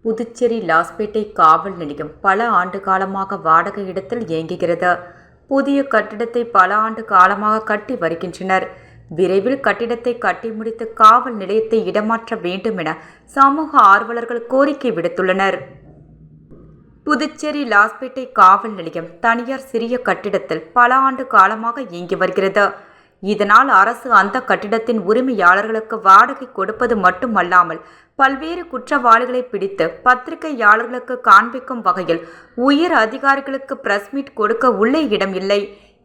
புதுச்சேரி லாஸ்பேட்டை காவல் நிலையம் பல ஆண்டு காலமாக வாடகை இடத்தில் இயங்குகிறது. புதிய கட்டிடத்தை பல ஆண்டு காலமாக கட்டி வருகின்றனர். விரைவில் கட்டிடத்தை கட்டி முடித்து காவல் நிலையத்தை இடமாற்ற வேண்டும் என சமூக ஆர்வலர்கள் கோரிக்கை விடுத்துள்ளனர். புதுச்சேரி லாஸ்பேட்டை காவல் நிலையம் தனியார் சிறிய கட்டிடத்தில் பல ஆண்டு காலமாக இயங்கி வருகிறது. இதனால் அரசு அந்த கட்டிடத்தின் உரிமையாளர்களுக்கு வாடகை கொடுப்பது மட்டுமல்லாமல் பல்வேறு குற்றவாளிகளை பிடித்து பத்திரிகையாளர்களுக்கு காண்பிக்கும் வகையில் உயர் அதிகாரிகளுக்கு பிரஸ் மீட் கொடுக்க உள்ளே இடம் இல்லை.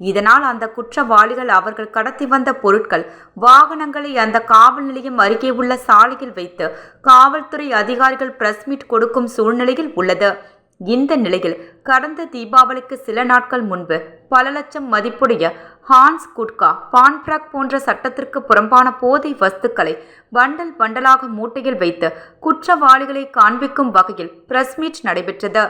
இதனால் அந்த குற்றவாளிகள் அவர்கள் கடத்தி வந்த பொருட்கள், வாகனங்களை அந்த காவல் நிலையம் அருகே உள்ள சாலையில் வைத்து காவல்துறை அதிகாரிகள் பிரஸ் மீட் கொடுக்கும் சூழ்நிலையில் உள்ளது. இந்த நிலையில் கடந்த தீபாவளிக்கு சில நாட்கள் முன்பு பல லட்சம் மதிப்புடைய ஹான்ஸ் குட்கா, பான்பிராக் போன்ற சட்டத்திற்கு புறம்பான போதை வஸ்துக்களை பண்டல் பண்டலாக மூட்டையில் வைத்து குற்றவாளிகளை காண்பிக்கும் வகையில் பிரஸ் மீட் நடைபெற்றது.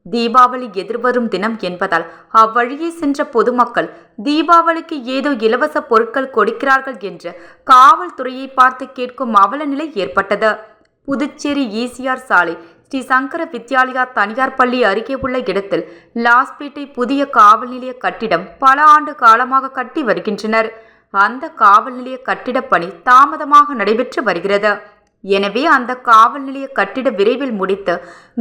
தீபாவளி எதிர்வரும் தினம் என்பதால் அவ்வழியே சென்ற பொதுமக்கள் தீபாவளிக்கு ஏதோ இலவச பொருட்கள் கொடுக்கிறார்கள் என்று காவல்துறையை பார்த்து கேட்கும் அவல நிலை ஏற்பட்டது. புதுச்சேரி ஈசிஆர் சாலை ஸ்ரீ சங்கர வித்யாலயா தனியார் பள்ளி அருகே உள்ள இடத்தில் லாஸ்பேட்டை புதிய காவல் நிலைய கட்டிடம் பல ஆண்டு காலமாக கட்டி வருகின்றனர். அந்த காவல் நிலைய கட்டிட பணி தாமதமாக நடைபெற்று வருகிறது. எனவே அந்த காவல் நிலைய கட்டிட விரைவில் முடித்து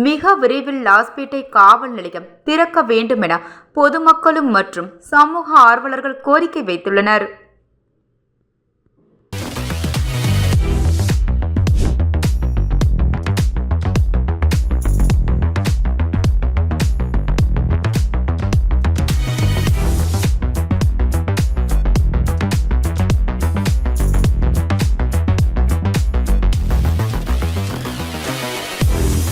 மிக விரைவில் லாஸ்பேட்டை காவல் நிலையம் திறக்க வேண்டும் என பொதுமக்களும் மற்றும் சமூக ஆர்வலர்கள் கோரிக்கை வைத்துள்ளனர்.